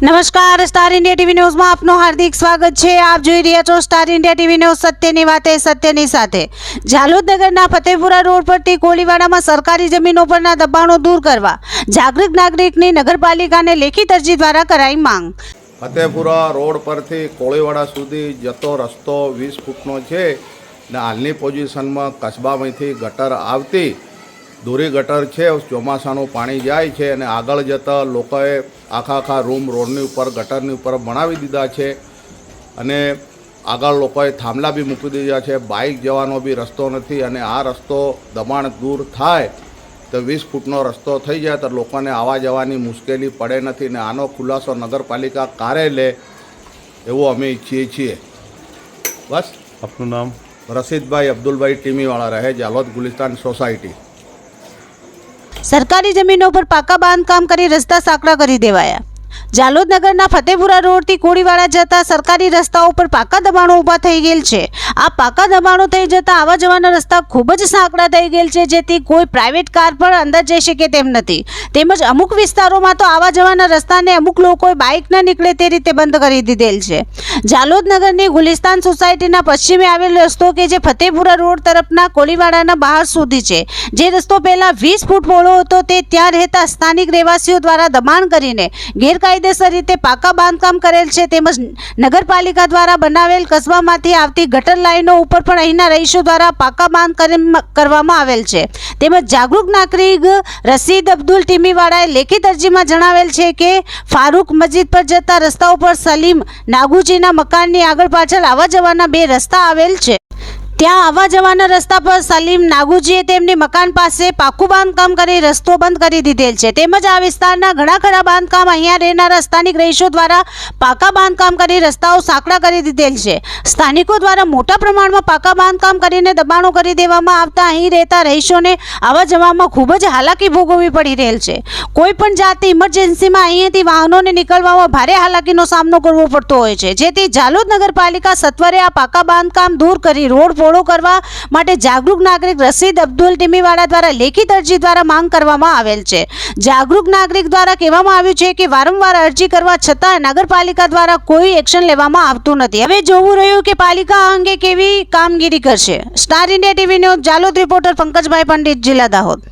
નમસ્કાર, star India TV ન્યૂઝમાં આપનું હાર્દિક સ્વાગત છે। આપ જોઈ રહ્યા છો સ્ટાર ઇન્ડિયા ટીવી ન્યૂઝ, સત્યની વાતે સત્યની સાથે। ઝાલોદ નગરના ફતેપુરા રોડ પરથી કોળીવાડામાં સરકારી જમીનો પરના દબાણો દૂર કરવા જાગૃત નાગરિકની નગરપાલિકાને લેખિત અરજી દ્વારા કરાઈ માંગ। ફતેપુરા રોડ પરથી કોળીવાડા સુધી જતો રસ્તો 20 ફૂટનો છે ને હાલની પોઝિશનમાં કસ્બામાંથી ગટર આવતી દોરી ગટર છે। ચોમાસાનું પાણી જાય છે અને આગળ જતાં લોકોએ આખા રૂમ રોડની ઉપર ગટરની ઉપર બનાવી દીધા છે અને આગળ લોકોએ થાંભલા બી મૂકી દીધા છે। બાઇક જવાનો બી રસ્તો નથી અને આ રસ્તો દબાણ દૂર થાય તો 20 ફૂટનો રસ્તો થઈ જાય તો લોકોને આવવા જવાની મુશ્કેલી પડે નથી ને આનો ખુલાસો નગરપાલિકા કારે લે એવું અમે ઈચ્છીએ છીએ। બસ। આપનું નામ? રસીદભાઈ અબ્દુલભાઈ ટીમીવાળા, રહે ઝાલોદ ગુલિસ્તાન સોસાયટી। સરકારી જમીનો પર પાકા બાંધકામ કરી રસ્તા સાંકડા કરી દેવાયા। ઝાલોદ નગરના ફતેપુરા રોડથી કોળીવાડા જતા સરકારી રસ્તાઓ પર પાકા દબાણો ઊભા થઈ ગયેલ છે। આ પાકા દબાણો થઈ જતા આવવા જવાના રસ્તા ખૂબ જ સાંકડા થઈ ગયેલ છે, જેથી કોઈ પ્રાઇવેટ કાર પણ અંદર જઈ શકે તેમ નથી। તેમજ અમુક વિસ્તારોમાં તો આવવા જવાના રસ્તાને અમુક લોકોએ બાઇક ન નીકળે તે રીતે બંધ કરી દીધેલ છે। ઝાલોદ નગરની ગુલિસ્તાન સોસાયટીના પશ્ચિમે આવેલ રસ્તો કે જે ફતેપુરા રોડ તરફના કોળીવાડાના બહાર સુધી છે, જે રસ્તો પહેલા 20 ફૂટ પહોળો હતો, તે ત્યાં રહેતા સ્થાનિક રહેવાસીઓ દ્વારા દબાણ કરીને ગેરકાયદેસર રીતે પાકા બાંધકામ કરેલ છે। તેમજ નગરપાલિકા દ્વારા બનાવેલ કસ્બામાંથી આવતી ગટર લાઈનો ઉપર પણ અહીંના રહીશો દ્વારા પાકા બાંધકામ કરવામાં આવેલ છે। તેમજ જાગૃત નાગરિક રસીદ અબ્દુલ ટીમીવાળાએ લેખિત અરજીમાં જણાવેલ છે કે ફારૂક મસ્જિદ પર જતા રસ્તા ઉપર સલીમ નાગુજીના મકાનની આગળ પાછળ આવવા જવાના 2 રસ્તા આવેલ છે। ત્યાં આવવા જવાના રસ્તા પર સલીમ નાગુજીએ તેમની મકાન પાસે પાકું બાંધકામ કરી રસ્તો બંધ કરી દીધેલ છે। તેમજ આ વિસ્તારના ઘણા ખરા બાંધકામ અહીંયા રહેનારા સ્થાનિક રહીશો દ્વારા પાકા બાંધકામ કરી રસ્તાઓ સાંકડા કરી દીધેલ છે। સ્થાનિકો દ્વારા મોટા પ્રમાણમાં પાકા બાંધકામ કરીને દબાણો કરી દેવામાં આવતા અહીં રહેતા રહીશોને આવવા જવામાં ખૂબ જ હાલાકી ભોગવવી પડી રહેલ છે। કોઈ પણ જાતની ઇમરજન્સીમાં અહીંયાથી વાહનોને નીકળવામાં ભારે હાલાકીનો સામનો કરવો પડતો હોય છે, જેથી ઝાલોદ નગરપાલિકા સત્વરે આ પાકા બાંધકામ દૂર કરી રોડ પહોળો કરવા માટે જાગૃત નાગરિક રસીદ અબ્દુલ ટીમીવાળા દ્વારા લેખિત અરજી દ્વારા માંગ કરવામાં આવેલ છે। જાગૃત નાગરિક દ્વારા કહેવામાં આવ્યું છે કે વારંવાર અરજી કરવા છતાં નગરપાલિકા દ્વારા કોઈ એક્શન લેવામાં આવતું નથી। હવે જોવું રહ્યું કે પાલિકા આ અંગે કેવી કામગીરી કરશે। Star India TV news Jhalod reporter Pankajbhai Pandit, જિલ્લા દાહોદ।